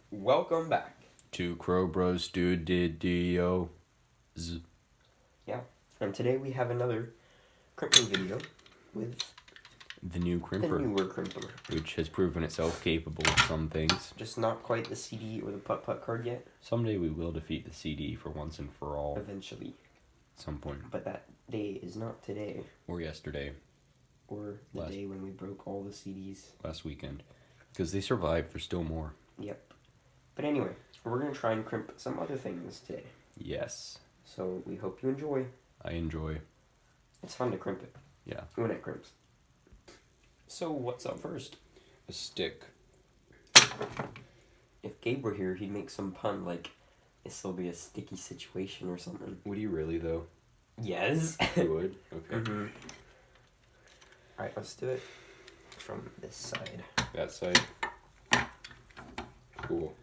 Welcome back to Crow Bros Studios. Yeah, and today we have another crimping video with the new the crimper, newer crimper, which has proven itself capable of some things. just not quite the CD or the putt-putt card yet. Someday we will defeat the CD for once and for all. Eventually. At some point. But that day is not today. Or yesterday. Or the day when we broke all the CDs. Last weekend. Because they survived for still more. Yep. But anyway, we're going to try and crimp some other things today. Yes. So we hope you enjoy. I enjoy. It's fun to crimp it. Yeah. When it crimps. So what's up first? A stick. If Gabe were here, he'd make some pun like, this'll be a sticky situation or something. Would you really, though? Yes. You would? Okay. Mm-hmm. Alright, let's do it from this side. That side? Cool.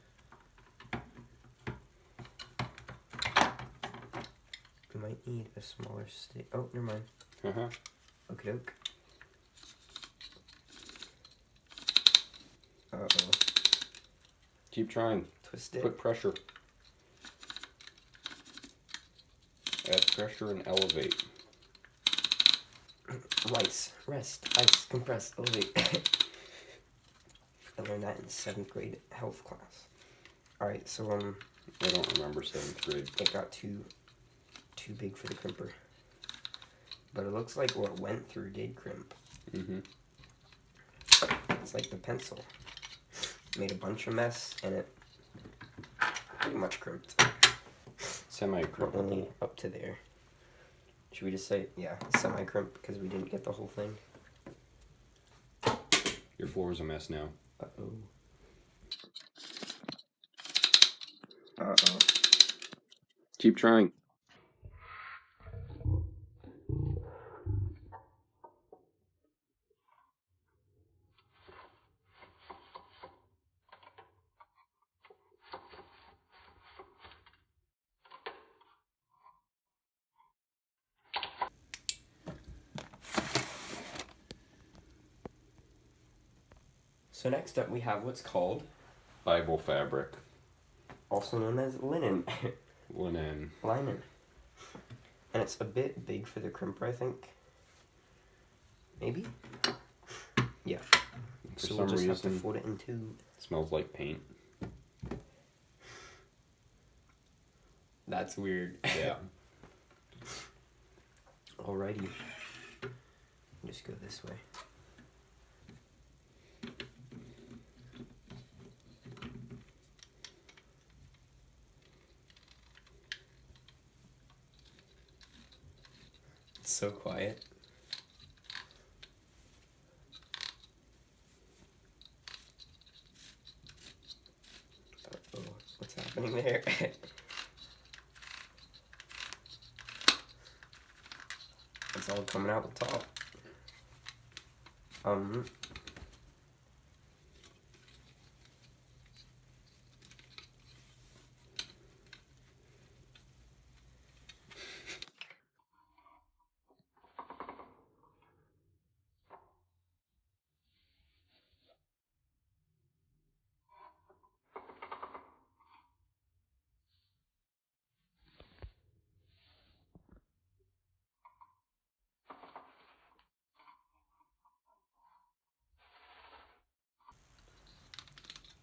We might need a smaller stick. Oh, never mind. Uh-huh. Okie doke. Uh-oh. Keep trying. Twist it. Put pressure. Add pressure and elevate. Rice. Rest. Ice. Compress. Elevate. I learned that in 7th grade health class. Alright, so I don't remember 7th grade. it got too big for the crimper. But it looks like what went through did crimp. Mm-hmm. It's like the pencil. Made a bunch of mess and it pretty much crimped. Semi-crimp. Only up to there. Should we just say, yeah, semi-crimp because we didn't get the whole thing? Your floor is a mess now. Uh-oh. Uh-oh. Keep trying. So next up we have what's called Bible fabric. also known as linen. Linen. Linen. And it's a bit big for the crimper, I think. Maybe? Yeah. For So some we'll just have to reason, fold it in two. smells like paint. That's weird. Yeah. Alrighty. Just go this way. It's so quiet. Uh-oh, what's happening there? It's all coming out the top.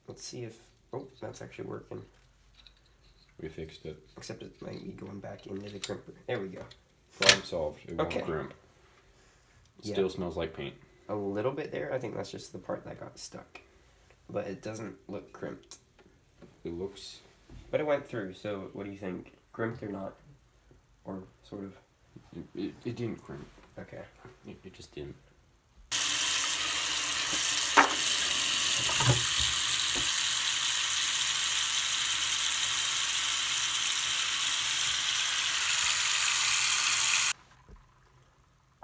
Let's see if... Oh, that's actually working. We fixed it. Except it might be going back into the crimper. There we go. Problem solved. It won't Okay. crimp. Yeah. Still smells like paint. A little bit there. I think that's just the part that got stuck. But it doesn't look crimped. It looks... But it went through, so what do you think? Crimped or not? Or sort of? It didn't crimp. Okay. It just didn't.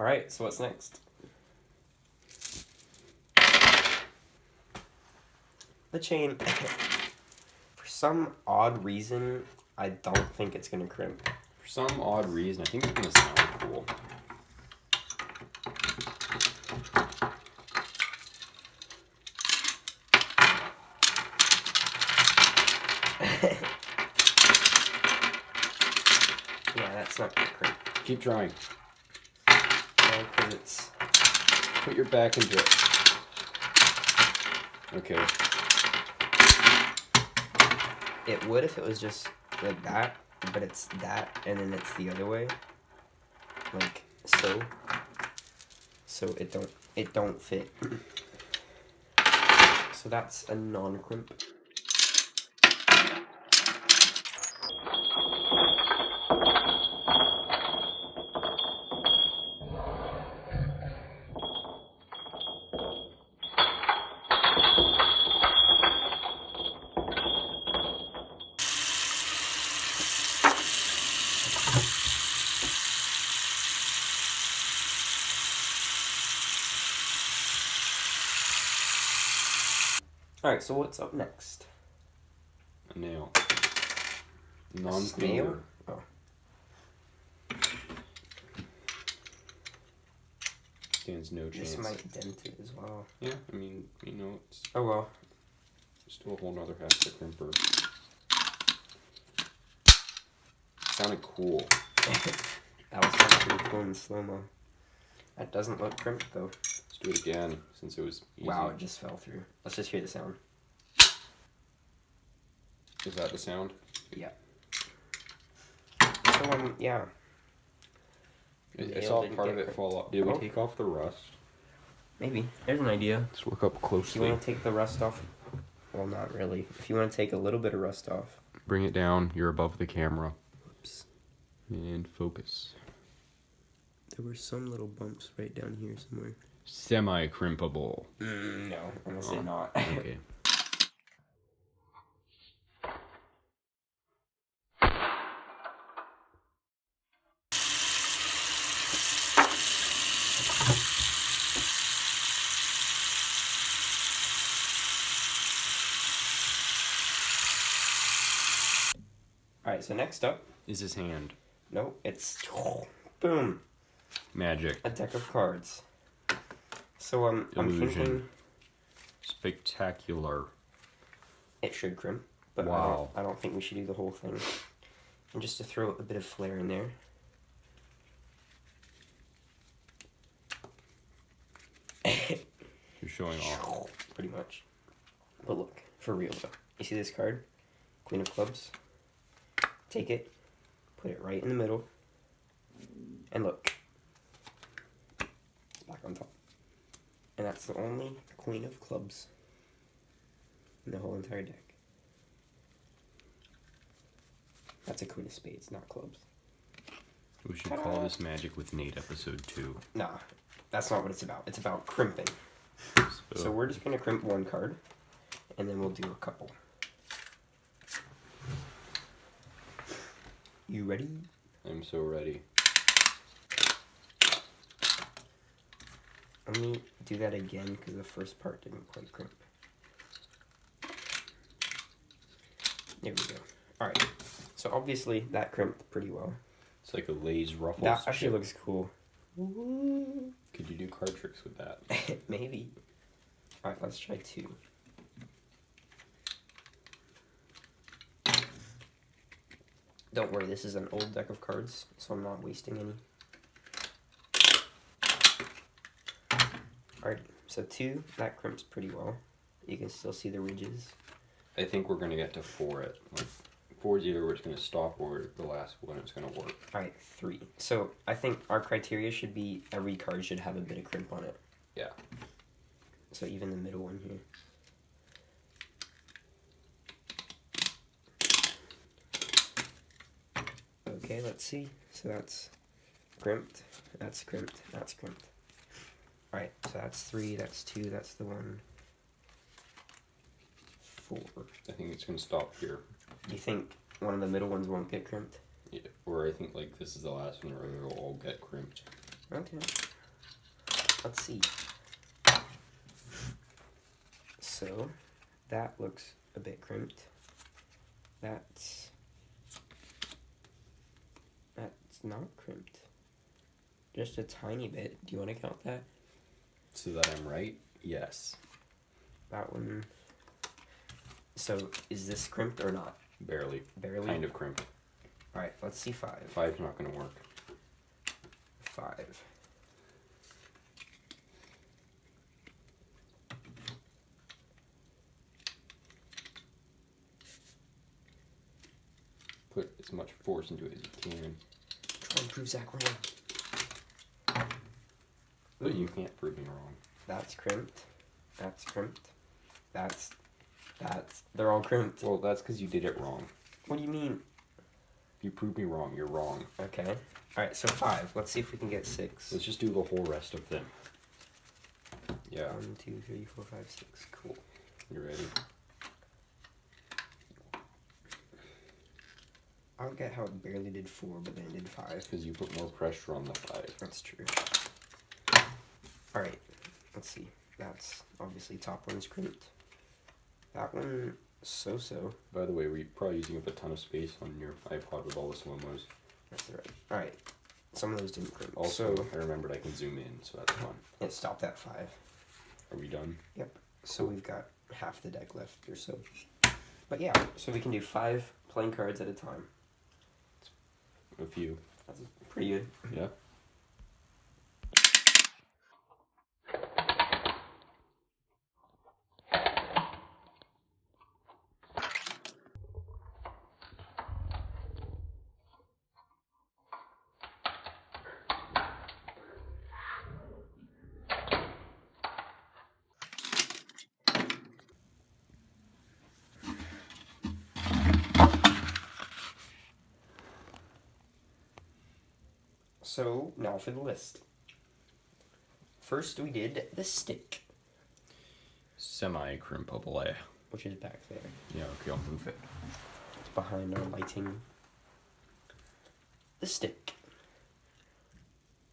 Alright, so what's next? The chain. For some odd reason, I don't think it's going to crimp. For some odd reason, I think it's going to sound cool. Yeah, that's not gonna crimp. Keep trying. No, because it's... Put your back into it. Okay. It would if it was just like that, but it's that, and then it's the other way. Like so. So it don't fit. So that's a non-crimp. Alright, so what's up next? A nail. Snail? Non-finger. Oh. Stands no chance. This might dent it as well. Yeah, I mean, you know, it's Oh well. still a whole nother half the crimper. Sounded cool. That was sound pretty cool in slow-mo. That doesn't look crimped though. Let's do it again, since it was easy. Wow, it just fell through. Let's just hear the sound. Is that the sound? Yeah. So, yeah. I saw part of it fall off. Did we Oh. take off the rust? Maybe. There's an idea. Let's look up If closely. you want to take the rust off, well, not really. If you want to take a little bit of rust off. Bring it down. You're above the camera. Oops. And focus. There were some little bumps right down here somewhere. Semi-crimpable. No, honestly not. Okay. Alright, so next up. Is his hand. No, it's... Boom. Magic. A deck of cards. So, I'm Illusion. thinking Spectacular. it should crimp. But Wow. I don't think we should do the whole thing. And just to throw a bit of flair in there. You're showing off. Pretty much. But look, for real though. You see this card? Queen of Clubs. Take it, put it right in the middle, and look. It's back on top. And that's the only Queen of Clubs in the whole entire deck. That's a Queen of Spades, not clubs. We should call this Magic with Nate Episode 2. Nah, that's not what it's about. It's about crimping. So we're just going to crimp one card, and then we'll do a couple. You ready? I'm so ready. Let me do that again because the first part didn't quite crimp. There we go. Alright, so obviously that crimped pretty well. It's like a Lay's Ruffles. That actually looks cool. Could you do card tricks with that? Maybe. Alright, let's try 2. Don't worry, this is an old deck of cards, so I'm not wasting any. Alright, so 2, that crimps pretty well. You can still see the ridges. I think we're going to get to 4 it. Like, 4 is either where it's going to stop or the last one it's going to work. Alright, 3. So I think our criteria should be every card should have a bit of crimp on it. Yeah. So even the middle one here. Okay, let's see. So that's crimped, that's crimped, that's crimped. Alright, so that's 3, that's 2, that's the 1. 4. I think it's going to stop here. You think one of the middle ones won't get crimped? Yeah. Or I think like this is the last one where they'll all get crimped. Okay. Let's see. So, that looks a bit crimped. That's not crimped. Just a tiny bit. Do you want to count that? So that I'm right? Yes. That one. So, is this crimped or not? Barely. Barely? Kind of crimped. Alright, let's see 5. 5's not going to work. 5. Put as much force into it as you can. Try and prove Zach wrong. But you can't prove me wrong. That's crimped. That's crimped. That's... They're all crimped. Well, that's because you did it wrong. What do you mean? If you prove me wrong, you're wrong. Okay. Alright, so 5. Let's see if we can get 6. Let's just do the whole rest of them. Yeah. 1, 2, 3, 4, 5, 6. Cool. You ready? I don't get how it barely did 4, but then it did 5. Because you put more pressure on the 5. That's true. Alright, let's see. That's obviously top one's crimped. That one, so-so. By the way, we're probably using up a ton of space on your iPod with all the slow-mos. That's right. Alright, some of those didn't crimp. Also, so I remembered I can zoom in, so that's fun. it stopped at 5. Are we done? Yep. So we've got half the deck left or so. But yeah, so we can do 5 playing cards at a time. A few. That's pretty good. Yeah. So now for the list. First we did the stick, Semi-crimpable. which is back there. Yeah, okay, I'll move it. It's behind our lighting. The stick,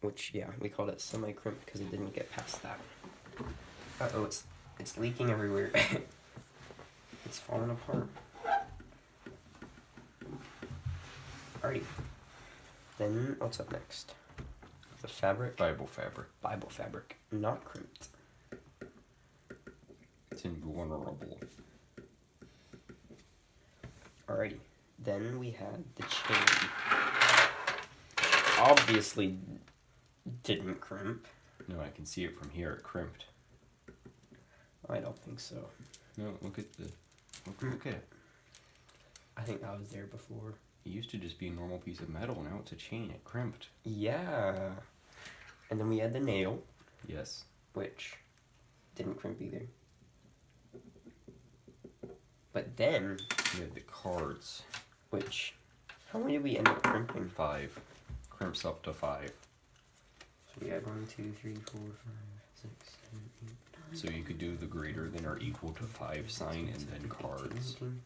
which, yeah, we called it semi-crimp because it didn't get past that. Uh-oh, it's leaking everywhere. It's falling apart. Alrighty. Then, what's up next? The fabric. Bible fabric. Bible fabric. Not crimped. It's invulnerable. Alrighty. Then we had the chain. Obviously didn't crimp. No, I can see it from here. It crimped. I don't think so. No, look at the... Look at it. I think I was there before. It used to just be a normal piece of metal. Now it's a chain. It crimped. Yeah. And then we had the nail, Yes. which didn't crimp either. But then, We had the cards. which, how many did we end up crimping? 5. Crimps up to 5. So we had 1, 2, 3, 4, 5, 6, 7, 8, 9. So you could do the greater than or equal to 5 sign and then cards. 19,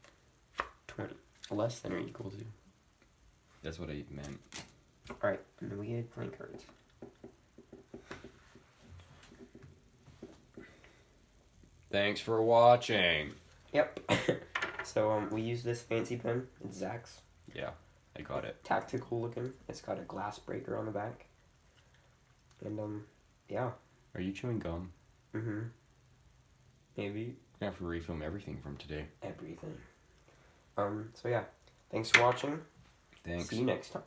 20. Less than or equal to. That's what I meant. Alright, and then we had playing cards. Thanks for watching. Yep. So we use this fancy pen. It's Zach's. Yeah, I got it. Tactical looking. It's got a glass breaker on the back. And yeah. Are you chewing gum? Mm-hmm. Maybe. I have to refilm everything from today. Everything. So yeah. Thanks for watching. Thanks. See you next time.